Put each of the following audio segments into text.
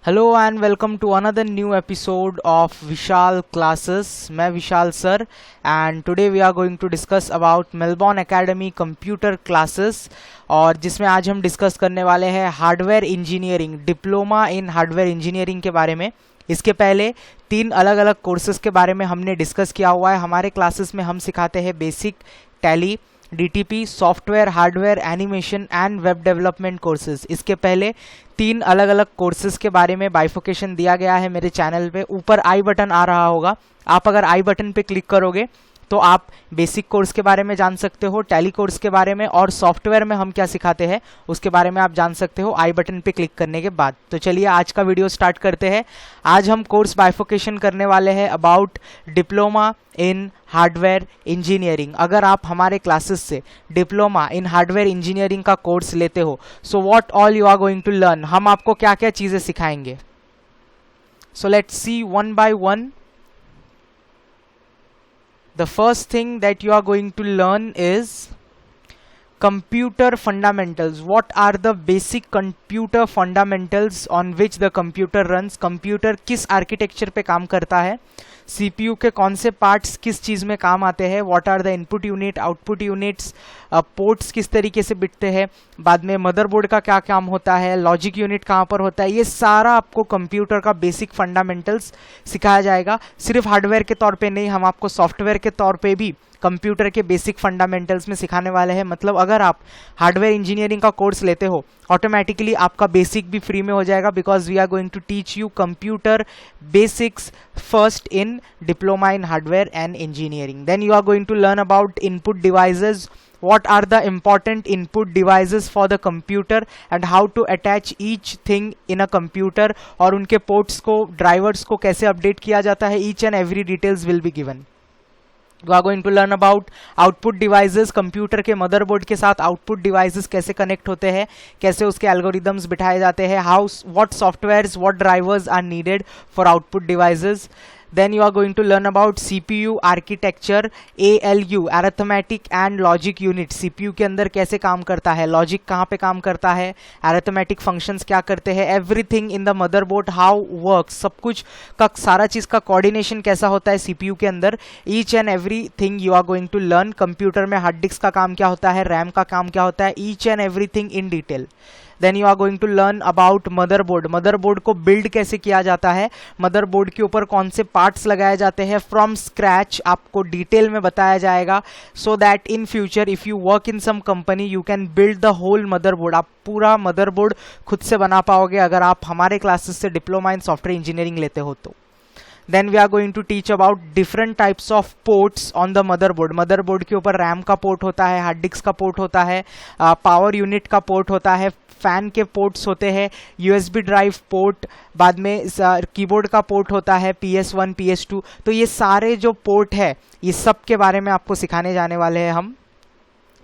Hello and welcome to another new episode of Vishal Classes. मैं विशाल sir and today we are going to discuss about Melbourne Academy Computer Classes और जिसमें आज हम discuss करने वाले हैं hardware engineering, diploma in hardware engineering के बारे में। इसके पहले 3 अलग अलग कोर्सेज के बारे में हमने डिस्कस किया हुआ है। हमारे क्लासेस में हम सिखाते हैं basic tally, DTP, software, hardware, animation and web development courses. इसके पहले 3 अलग अलग कोर्सेज के बारे में बाइफोकेशन दिया गया है मेरे चैनल पे। ऊपर आई बटन आ रहा होगा, आप अगर आई बटन पे क्लिक करोगे तो आप बेसिक कोर्स के बारे में जान सकते हो, टैली कोर्स के बारे में और सॉफ्टवेयर में हम क्या सिखाते हैं उसके बारे में आप जान सकते हो आई बटन पे क्लिक करने के बाद। तो चलिए आज का वीडियो स्टार्ट करते हैं। आज हम कोर्स बाइफोकेशन करने वाले हैं about diploma in hardware engineering. अगर आप हमारे क्लासेस से डिप्लोमा इन हार्डवेयर इंजीनियरिंग का कोर्स लेते हो, so what all you are going to learn, हम आपको क्या क्या चीज़ें सिखाएंगे। So let's see one by one. The first thing that you are going to learn is computer fundamentals. What are the basic computer fundamentals on which the computer runs? Computer किस architecture पे काम करता है, CPU के कौन से parts किस चीज़ में काम आते हैं, what are the input unit, output units, ports किस तरीके से बिकते हैं, बाद में मदरबोर्ड का क्या काम होता है, लॉजिक यूनिट कहाँ पर होता है, ये सारा आपको कंप्यूटर का बेसिक फंडामेंटल्स सिखाया जाएगा। सिर्फ हार्डवेयर के तौर पे नहीं, हम आपको सॉफ्टवेयर के तौर पे भी कंप्यूटर के बेसिक फंडामेंटल्स में सिखाने वाले हैं। मतलब अगर आप हार्डवेयर इंजीनियरिंग का कोर्स लेते हो, ऑटोमेटिकली आपका बेसिक भी फ्री में हो जाएगा, because we are going to teach you computer basics first in diploma in hardware and engineering. Then you are going to learn about input devices, what are the important input devices for the computer and how to attach each thing in a computer, और उनके ports को, drivers को कैसे update किया जाता है, each and every details will be given. You are going to learn about output devices, computer के motherboard के साथ आउटपुट डिवाइसेस कैसे कनेक्ट होते हैं, कैसे उसके एल्गोरिदम्स बिठाए जाते हैं, how what softwares, what drivers are needed for output devices. Then you are going to learn about CPU architecture, ALU, arithmetic and logic unit, CPU के अंदर कैसे काम करता है, लॉजिक कहाँ पे काम करता है, arithmetic functions क्या करते हैं, everything in the motherboard how works, सब कुछ का सारा चीज़ का coordination कैसा होता है CPU के अंदर, each and everything you are going to learn। Computer में हार्ड डिस्क का काम क्या होता है, रैम का काम क्या होता है, each and everything in detail। Then you are going to learn about motherboard, motherboard को बिल्ड कैसे किया जाता है, मदरबोर्ड के ऊपर कौन से पार्ट्स लगाए जाते हैं, फ्रॉम स्क्रैच आपको डिटेल में बताया जाएगा, so that in future if you work in some company you can build the whole motherboard. आप पूरा मदरबोर्ड खुद से बना पाओगे अगर आप हमारे क्लासेस से डिप्लोमा इन सॉफ्टवेयर इंजीनियरिंग लेते हो तो। Then we are going to teach about different types of ports on the motherboard. Motherboard के ऊपर रैम का पोर्ट होता है, हार्ड डिस्क का पोर्ट होता है, पावर यूनिट का पोर्ट होता है, फैन के पोर्ट्स होते हैं, USB ड्राइव पोर्ट, बाद में कीबोर्ड का पोर्ट होता है, PS1 PS2। तो ये सारे जो पोर्ट है ये सब के बारे में आपको सिखाने जाने वाले हैं हम।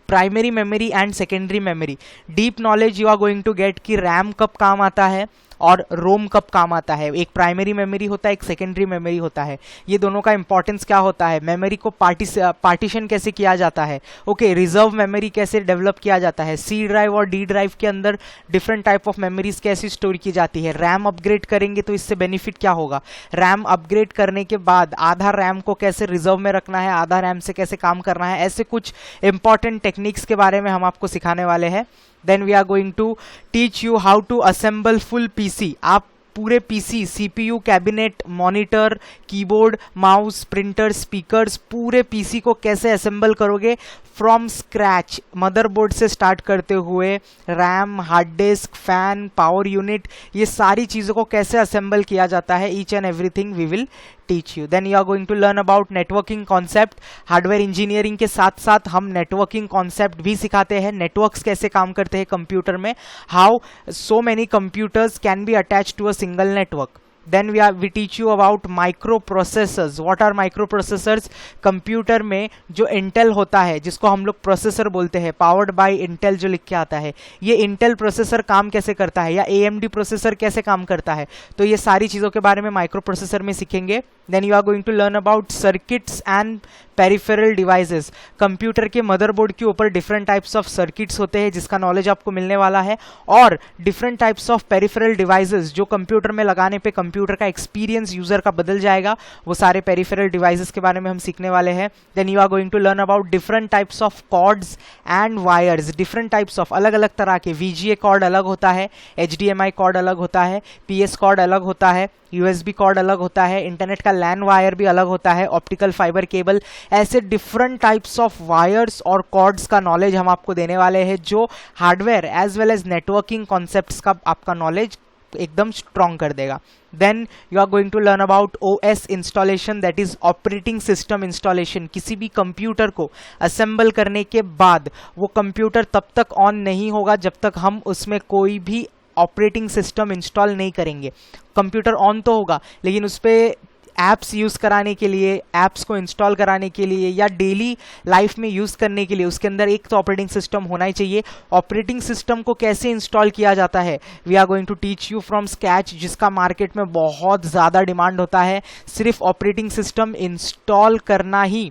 Primary memory and secondary memory, deep knowledge you are going to get कि रैम कब काम आता है और रोम कब काम आता है। एक प्राइमरी मेमोरी होता है, एक सेकेंडरी मेमोरी होता है, ये दोनों का इंपॉर्टेंस क्या होता है, मेमोरी को पार्टीशन कैसे किया जाता है, ओके, रिजर्व मेमोरी कैसे डेवलप किया जाता है, सी ड्राइव और डी ड्राइव के अंदर डिफरेंट टाइप ऑफ मेमोरीज कैसे स्टोर की जाती है, रैम अपग्रेड करेंगे तो इससे बेनिफिट क्या होगा, रैम अपग्रेड करने के बाद आधा रैम को कैसे रिजर्व में रखना है, आधा रैम से कैसे काम करना है, ऐसे कुछ इंपॉर्टेंट टेक्निक्स के बारे में हम आपको सिखाने वाले हैं। Then we are going to teach you how to assemble full PC. आप पूरे PC, CPU, cabinet, monitor, keyboard, mouse, printer, speakers, पूरे PC को कैसे असेंबल करोगे फ्रॉम स्क्रैच, मदरबोर्ड से स्टार्ट करते हुए RAM, hard disk, fan, power unit, ये सारी चीज़ों को कैसे असेंबल किया जाता है, each and everything we will teach you. Then you are going to learn about networking concept. Hardware engineering के साथ साथ हम नेटवर्किंग कॉन्सेप्ट भी सिखाते हैं, नेटवर्क्स कैसे काम करते हैं कंप्यूटर में, how so many computers can be attach to a single network. Then we teach you about microprocessors. What are microprocessors? Computer में जो इंटेल होता है, जिसको हम लोग प्रोसेसर बोलते हैं, पावर्ड बाय इंटेल जो लिख के आता है, ये इंटेल प्रोसेसर काम कैसे करता है, या AMD प्रोसेसर कैसे काम करता है, तो ये सारी चीज़ों के बारे में माइक्रोप्रोसेसर में सीखेंगे. Then you are going to learn about circuits and peripheral devices. Computer के मदरबोर्ड के ऊपर डिफरेंट टाइप्स ऑफ सर्किट्स होते हैं जिसका नॉलेज आपको मिलने वाला है, और different types of peripheral devices जो कंप्यूटर में लगाने पे कंप्यूटर का एक्सपीरियंस यूजर का बदल जाएगा. वो सारे पेरिफेरल डिवाइसेस के बारे में हम सीखने वाले हैं. Then you are going to learn about different types of cords and wires. Different types of, अलग अलग तरह के. VGA कॉर्ड अलग होता है, HDMI कॉर्ड अलग होता है, PS कॉर्ड अलग होता है, USB कॉर्ड अलग होता है, इंटरनेट का LAN वायर भी अलग होता है, ऑप्टिकल फाइबर केबल. ऐसे डिफरेंट टाइप्स ऑफ वायर्स और कॉर्ड्स का नॉलेज हम आपको देने वाले हैं, जो hardware as well as networking concepts का आपका नॉलेज एकदम स्ट्रॉन्ग कर देगा. Then you are going to learn about OS installation, that is operating system installation. किसी भी कंप्यूटर को असेंबल करने के बाद वो कंप्यूटर तब तक ऑन नहीं होगा जब तक हम उसमें कोई भी ऑपरेटिंग सिस्टम इंस्टॉल नहीं करेंगे. कंप्यूटर ऑन तो होगा, लेकिन उस पर ऐप्स यूज़ कराने के लिए, ऐप्स को इंस्टॉल कराने के लिए, या डेली लाइफ में यूज़ करने के लिए उसके अंदर एक तो ऑपरेटिंग सिस्टम होना ही चाहिए. ऑपरेटिंग सिस्टम को कैसे इंस्टॉल किया जाता है, we are going to teach you from scratch, जिसका मार्केट में बहुत ज़्यादा डिमांड होता है. सिर्फ ऑपरेटिंग सिस्टम इंस्टॉल करना ही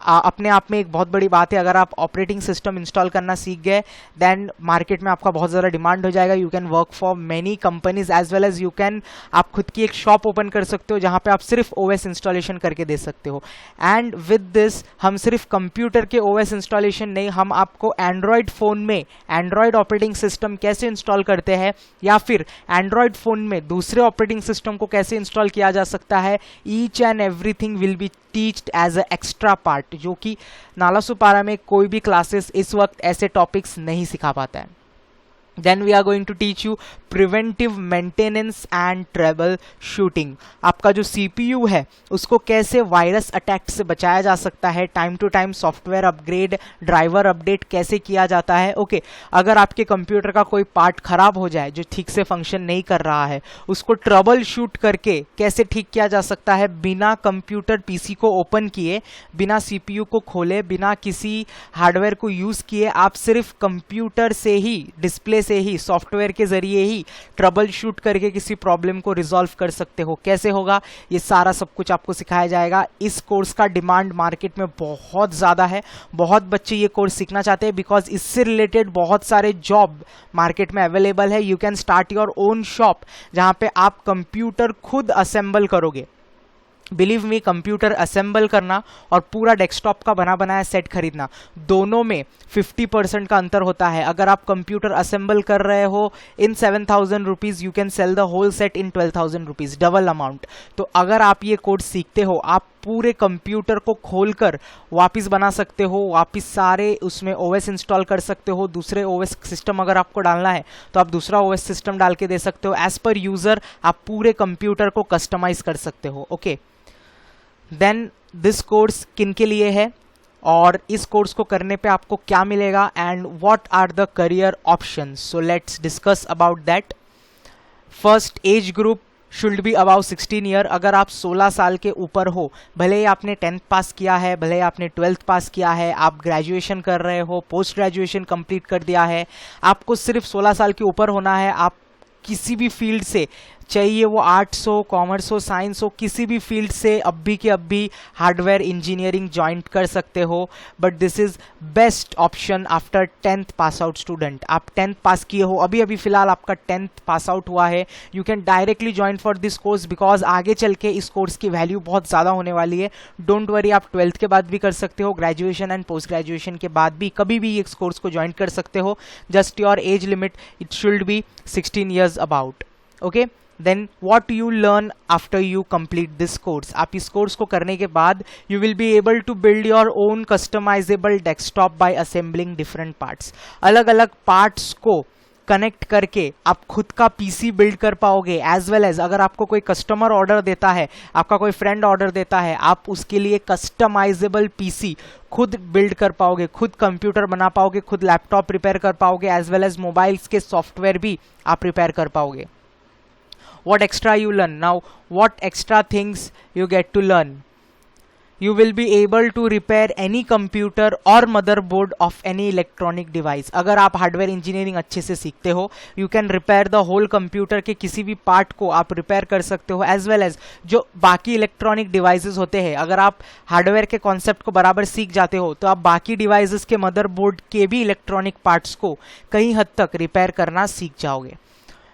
अपने आप में एक बहुत बड़ी बात है. अगर आप ऑपरेटिंग सिस्टम इंस्टॉल करना सीख गए, देन मार्केट में आपका बहुत ज़्यादा डिमांड हो जाएगा. You can work for many companies as well as you can, आप खुद की एक शॉप ओपन कर सकते हो जहाँ पे आप सिर्फ OS इंस्टॉलेशन करके दे सकते हो. एंड विद दिस हम सिर्फ कंप्यूटर के OS इंस्टॉलेशन नहीं, हम आपको एंड्रॉयड फ़ोन में एंड्रॉयड ऑपरेटिंग सिस्टम कैसे इंस्टॉल करते हैं, या फिर एंड्रॉयड फ़ोन में दूसरे ऑपरेटिंग सिस्टम को कैसे इंस्टॉल किया जा सकता है, each and everything will be teached as a extra part, जो कि नालासोपारा में कोई भी क्लासेस इस वक्त ऐसे टॉपिक्स नहीं सिखा पाता है. Then we are going to teach you preventive maintenance and troubleshooting. आपका जो CPU है उसको कैसे वायरस अटैक से बचाया जा सकता है, time to time software upgrade, driver update कैसे किया जाता है. ओके, अगर आपके कंप्यूटर का कोई पार्ट खराब हो जाए जो ठीक से फंक्शन नहीं कर रहा है, उसको ट्रबल शूट करके कैसे ठीक किया जा सकता है, बिना कंप्यूटर PC को ओपन किए, बिना CPU को खोले, बिना किसी हार्डवेयर को यूज़ किए, आप सिर्फ कंप्यूटर से ही, डिस्प्ले से ही, सॉफ्टवेयर के जरिए ही ट्रबल शूट करके किसी प्रॉब्लम को रिजॉल्व कर सकते हो. कैसे होगा, ये सारा सब कुछ आपको सिखाया जाएगा. इस कोर्स का डिमांड मार्केट में बहुत ज़्यादा है, बहुत बच्चे ये कोर्स सीखना चाहते हैं, बिकॉज इससे रिलेटेड बहुत सारे जॉब मार्केट में अवेलेबल है. You can start your own shop जहाँ पे आप कंप्यूटर खुद असेंबल करोगे. बिलीव मी, कंप्यूटर असेंबल करना और पूरा डेस्कटॉप का बना बनाया सेट खरीदना, दोनों में 50% का अंतर होता है. अगर आप कंप्यूटर असेंबल कर रहे हो in 7,000 rupees, you can sell the whole set in 12,000 rupees, double amount. तो अगर आप ये कोर्स सीखते हो, आप पूरे कंप्यूटर को खोलकर वापस बना सकते हो, वापस सारे उसमें OS इंस्टॉल कर सकते हो. दूसरे OS सिस्टम अगर आपको डालना है तो आप दूसरा OS सिस्टम डाल के दे सकते हो. एज पर यूज़र आप पूरे कंप्यूटर को कस्टमाइज कर सकते हो. ओके, देन दिस कोर्स किन के लिए है और इस कोर्स को करने पे आपको क्या मिलेगा, and what are the career options. So let's discuss about that. First, age group should be about 16 year. अगर आप 16 साल के ऊपर हो, भले ही आपने 10th पास किया है, भले ही आपने 12th पास किया है, आप ग्रेजुएशन कर रहे हो, पोस्ट ग्रेजुएशन कंप्लीट कर दिया है, आपको सिर्फ 16 साल के ऊपर होना है. आप किसी भी फील्ड से, चाहिए वो आर्ट्स हो, कॉमर्स हो, साइंस हो, किसी भी फील्ड से अभी के अभी हार्डवेयर इंजीनियरिंग ज्वाइन कर सकते हो. But this is best option after 10th pass out student. आप 10th पास किए हो, अभी अभी फिलहाल आपका 10th पास आउट हुआ है, you can directly join for this course, because आगे चल के इस कोर्स की वैल्यू बहुत ज़्यादा होने वाली है. डोंट वरी, आप 12th के बाद भी कर सकते हो, ग्रेजुएशन एंड पोस्ट ग्रेजुएशन के बाद भी कभी भी इस कोर्स को ज्वाइन कर सकते हो. Just your age limit, it should be 16 years about. Okay, then what you learn after you complete this course. आप इस कोर्स को करने के बाद you will be able to build your own customizable desktop by assembling different parts. अलग अलग parts को connect करके आप खुद का PC बिल्ड कर पाओगे. एज वेल एज अगर आपको कोई कस्टमर ऑर्डर देता है, आपका कोई फ्रेंड ऑर्डर देता है, आप उसके लिए कस्टमाइजेबल PC खुद बिल्ड कर पाओगे, खुद कंप्यूटर बना पाओगे, खुद लैपटॉप रिपेयर कर पाओगे, एज वेल एज मोबाइल्स के सॉफ्टवेयर भी आप रिपेयर कर पाओगे. what extra you learn. Now what extra things you get to learn? You will be able to repair any computer or motherboard of any electronic device. अगर आप hardware engineering अच्छे से सीखते हो, you can repair the whole computer के किसी भी part को आप रिपेयर कर सकते हो, एज वेल एज जो बाकी इलेक्ट्रॉनिक डिवाइसेस होते हैं. अगर आप हार्डवेयर के कॉन्सेप्ट को बराबर सीख जाते हो तो आप बाकी डिवाइसेस के मदरबोर्ड के भी इलेक्ट्रॉनिक पार्ट्स को कहीं हद तक रिपेयर करना सीख जाओगे.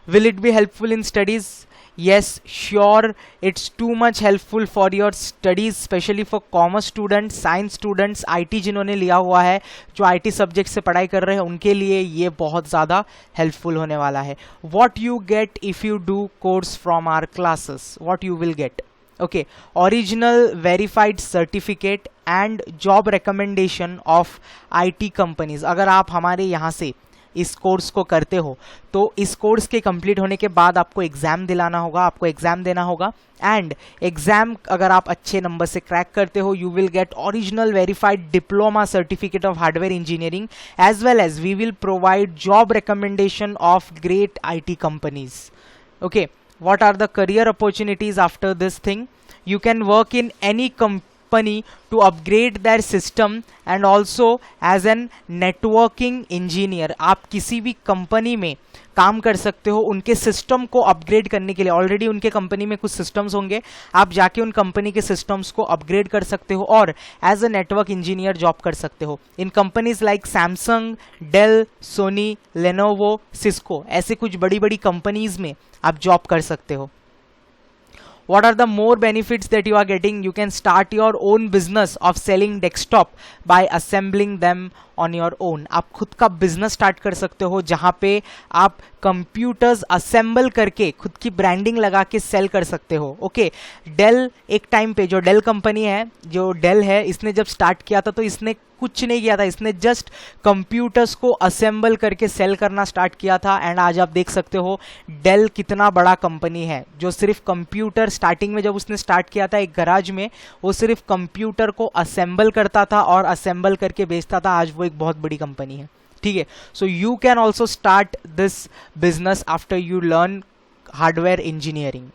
Will it be helpful in studies? Yes, sure. It's too much helpful for your studies, especially for commerce students, science students, IT जिन्होंने लिया हुआ है, जो IT सब्जेक्ट से पढ़ाई कर रहे हैं, उनके लिए ये बहुत ज़्यादा हेल्पफुल होने वाला है. What you get if you do course from our classes? What you will get? Okay, original verified certificate and job recommendation of IT companies. अगर आप हमारे यहाँ से इस कोर्स को करते हो तो इस कोर्स के कंप्लीट होने के बाद आपको एग्ज़ाम दिलाना होगा, आपको एग्ज़ाम देना होगा, एंड एग्ज़ाम अगर आप अच्छे नंबर से क्रैक करते हो you will get original verified diploma certificate of hardware engineering, as well as we will provide job recommendation of great IT companies. Okay, what are the career opportunities after this thing? You can work in any company to upgrade their system and also as an networking engineer. आप किसी भी company में काम कर सकते हो उनके system को अपग्रेड करने के लिए. ऑलरेडी उनके कंपनी में कुछ सिस्टम्स होंगे, आप जाके उन कंपनी के सिस्टम्स को अपग्रेड कर सकते हो और as a network engineer job कर सकते हो in companies like Samsung, Dell, Sony, Lenovo, Cisco. ऐसे कुछ बड़ी बड़ी कंपनीज में आप जॉब कर सकते हो. What are the more benefits that you are getting? You can start your own business of selling desktop by assembling them on your own. आप खुद का बिजनेस स्टार्ट कर सकते हो जहाँ पे आप कंप्यूटर्स असेंबल करके खुद की ब्रांडिंग लगा के सेल कर सकते हो. ओके, डेल एक टाइम पे, जो डेल कंपनी है, जो डेल है, इसने जब स्टार्ट किया था तो इसने कुछ नहीं किया था, इसने जस्ट कंप्यूटर्स को असेंबल करके सेल करना स्टार्ट किया था. एंड आज आप देख सकते हो डेल कितना बड़ा कंपनी है जो सिर्फ कंप्यूटर, स्टार्टिंग में जब उसने स्टार्ट किया था एक गराज में, वो सिर्फ कंप्यूटर को असेंबल करता था और असेंबल करके बेचता था. आज वो एक बहुत बड़ी कंपनी है. ठीक है, so you can also start this business after you learn hardware engineering.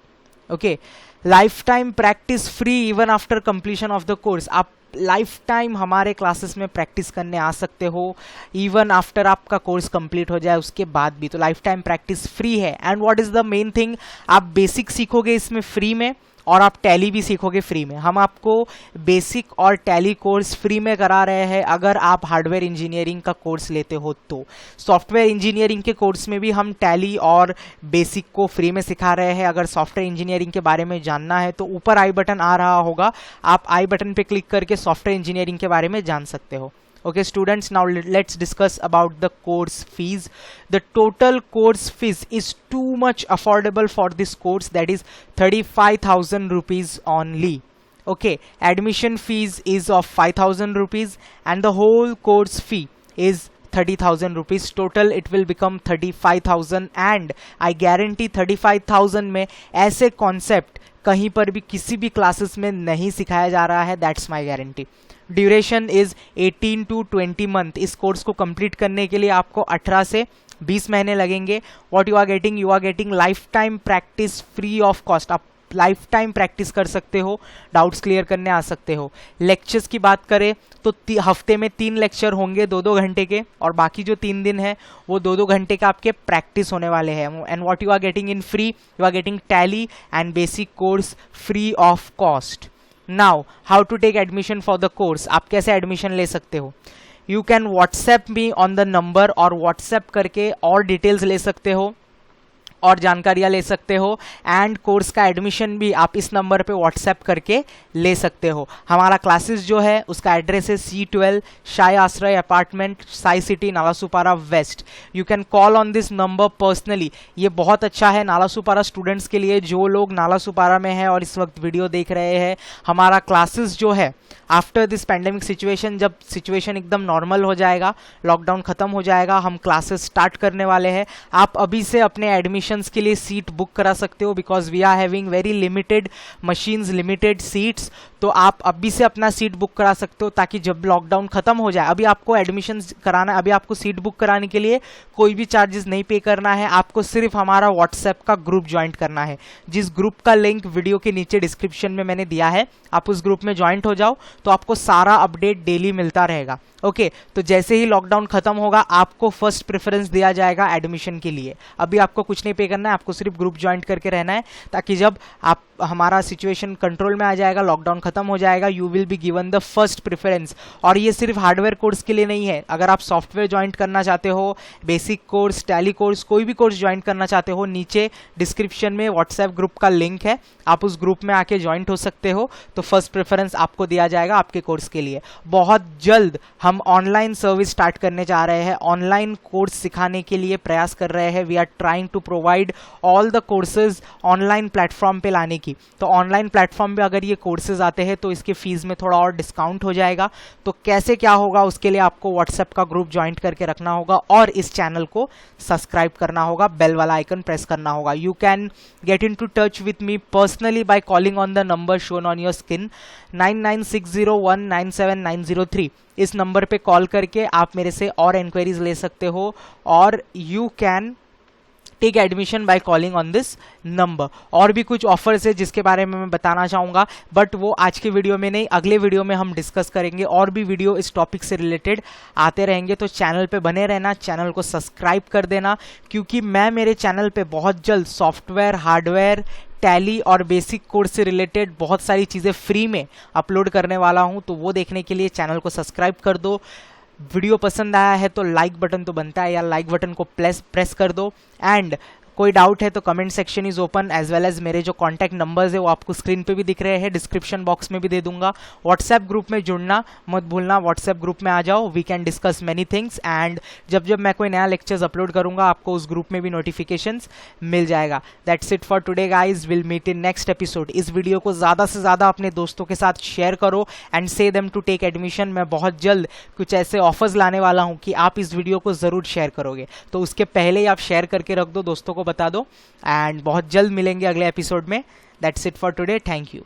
Okay, life time practice free even after completion of the course. आप लाइफ टाइम हमारे क्लासेस में प्रैक्टिस करने आ सकते हो इवन आफ्टर आपका कोर्स कंप्लीट हो जाए उसके बाद भी. तो लाइफ टाइम प्रैक्टिस फ्री है. And what is the main thing, आप बेसिक सीखोगे इसमें फ्री में और आप टैली भी सीखोगे फ्री में. हम आपको बेसिक और टैली कोर्स फ्री में करा रहे हैं अगर आप हार्डवेयर इंजीनियरिंग का कोर्स लेते हो तो. सॉफ्टवेयर इंजीनियरिंग के कोर्स में भी हम टैली और बेसिक को फ्री में सिखा रहे हैं. अगर सॉफ्टवेयर इंजीनियरिंग के बारे में जानना है तो ऊपर आई बटन आ रहा होगा, आप आई बटन पे क्लिक करके सॉफ्टवेयर इंजीनियरिंग के बारे में जान सकते हो. Okay students, now let's discuss about the course fees. The total course fees is too much affordable for this course, that is 35,000 rupees only. Okay, admission fees is of 5,000 rupees and the whole course fee is 30,000 rupees. Total it will become 35,000 and I guarantee 35,000 में ऐसे concept कहीं पर भी किसी भी classes में नहीं सिखाया जा रहा है. That's my guarantee. Duration is 18 to 20 month. इस कोर्स को कंप्लीट करने के लिए आपको 18 से 20 महीने लगेंगे. What you are getting, you are getting life time practice free of cost. आप लाइफ टाइम प्रैक्टिस कर सकते हो, डाउट्स क्लियर करने आ सकते हो. लेक्चर्स की बात करें तो हफ्ते में 3 लेक्चर होंगे 2-2 घंटे के और बाकी जो 3 दिन है वो 2-2 घंटे का आपके प्रैक्टिस होने वाले हैं. And what you are getting in free, you are getting tally and basic course free of cost. Now how to take admission for the course. आप कैसे एडमिशन ले सकते हो, you can WhatsApp me on the number और WhatsApp करके और details ले सकते हो और जानकारियाँ ले सकते हो. एंड कोर्स का एडमिशन भी आप इस नंबर पे व्हाट्सएप करके ले सकते हो. हमारा क्लासेस जो है उसका एड्रेस है C12 शाय Ashray apartment, Sai city, Nalasopara west. You can call on this number personally. ये बहुत अच्छा है नालासुपारा स्टूडेंट्स के लिए जो लोग नालासुपारा में है और इस वक्त वीडियो देख रहे हैं. हमारा क्लासेस जो है आफ्टर दिस पैंडेमिक सिचुएशन, जब सिचुएशन एकदम नॉर्मल हो जाएगा, लॉकडाउन ख़त्म हो जाएगा, हम क्लासेस स्टार्ट करने वाले हैं. आप अभी से अपने एडमिशन एडमिशन्स के लिए सीट बुक करा सकते हो, because we are having very limited machines, limited seats. तो आप अभी से अपना सीट बुक करा सकते हो ताकि जब लॉकडाउन खत्म हो जाए, अभी आपको एडमिशन कराना, अभी आपको सीट बुक कराने के लिए कोई भी चार्जेस नहीं पे करना है, आपको सिर्फ हमारा व्हाट्सएप का ग्रुप ज्वाइन करना है, जिस ग्रुप का लिंक वीडियो के नीचे डिस्क्रिप्शन में मैंने दिया है। आप उस ग्रुप में ज्वाइंट हो जाओ तो आपको सारा अपडेट डेली मिलता रहेगा। ओके, तो जैसे ही लॉकडाउन खत्म होगा आपको फर्स्ट प्रेफरेंस दिया जाएगा एडमिशन के लिए। अभी आपको कुछ नहीं पे करना है, आपको सिर्फ ग्रुप ज्वाइन करके रहना है, ताकि जब आप हमारा सिचुएशन कंट्रोल में आ जाएगा, लॉकडाउन खत्म हो जाएगा, you will be given the first preference. और ये सिर्फ हार्डवेयर कोर्स के लिए नहीं है, अगर आप सॉफ्टवेयर ज्वाइन करना चाहते हो, बेसिक कोर्स, टैली कोर्स, कोई भी कोर्स ज्वाइन करना चाहते हो, नीचे डिस्क्रिप्शन में व्हाट्सएप ग्रुप का लिंक है, आप उस ग्रुप में आके ज्वाइंट हो सकते हो। तो फर्स्ट प्रेफरेंस आपको दिया जाएगा आपके कोर्स के लिए। बहुत जल्द हम ऑनलाइन सर्विस स्टार्ट करने जा रहे हैं, ऑनलाइन कोर्स सिखाने के लिए प्रयास कर रहे हैं। We are trying to provide all the courses online platform पे लाने की। तो ऑनलाइन प्लेटफॉर्म पे अगर ये कोर्सेज आते हैं तो इसके फीस में थोड़ा और डिस्काउंट हो जाएगा। तो कैसे क्या होगा उसके लिए आपको व्हाट्सएप का ग्रुप ज्वाइन करके रखना होगा और इस चैनल को सब्सक्राइब करना होगा, बेल वाला आइकन प्रेस करना होगा। You can get in to touch with me personally by calling on the number shown on your screen 9960197903। इस नंबर पे कॉल करके आप मेरे से और इंक्वायरीज ले सकते हो, और you can take admission by calling on this number. और भी कुछ ऑफर्स है जिसके बारे में मैं बताना चाहूँगा, बट वो आज के वीडियो में नहीं, अगले वीडियो में हम डिस्कस करेंगे। और भी वीडियो इस टॉपिक से रिलेटेड आते रहेंगे, तो चैनल पे बने रहना, चैनल को सब्सक्राइब कर देना, क्योंकि मैं मेरे चैनल पे बहुत जल्द सॉफ्टवेयर, हार्डवेयर, टैली और बेसिक कोर्स से रिलेटेड बहुत सारी चीज़ें फ्री में अपलोड करने वाला हूँ। तो वो देखने के लिए चैनल को सब्सक्राइब कर दो। वीडियो पसंद आया है तो लाइक बटन तो बनता है, या लाइक बटन को प्रेस कर दो। एंड कोई डाउट है तो comment section is open, as well as मेरे जो कॉन्टैक्ट नंबर्स है वो आपको स्क्रीन पे भी दिख रहे हैं, डिस्क्रिप्शन बॉक्स में भी दे दूंगा। व्हाट्सएप ग्रुप में जुड़ना मत भूलना, व्हाट्सएप ग्रुप में आ जाओ, we can discuss many things. And जब जब मैं कोई नया लेक्चर्स अपलोड करूंगा आपको उस ग्रुप में भी नोटिफिकेशंस मिल जाएगा। That's it for today guys, will meet in next episode. इस वीडियो को ज़्यादा से ज़्यादा अपने दोस्तों के साथ शेयर करो एंड से देम टू टेक एडमिशन। मैं बहुत जल्द कुछ ऐसे ऑफर्स लाने वाला हूँ कि आप इस वीडियो को ज़रूर शेयर करोगे, तो उसके पहले ही आप शेयर करके रख दो, दोस्तों को बता दो। एंड बहुत जल्द मिलेंगे अगले एपिसोड में। That's it for today, thank you.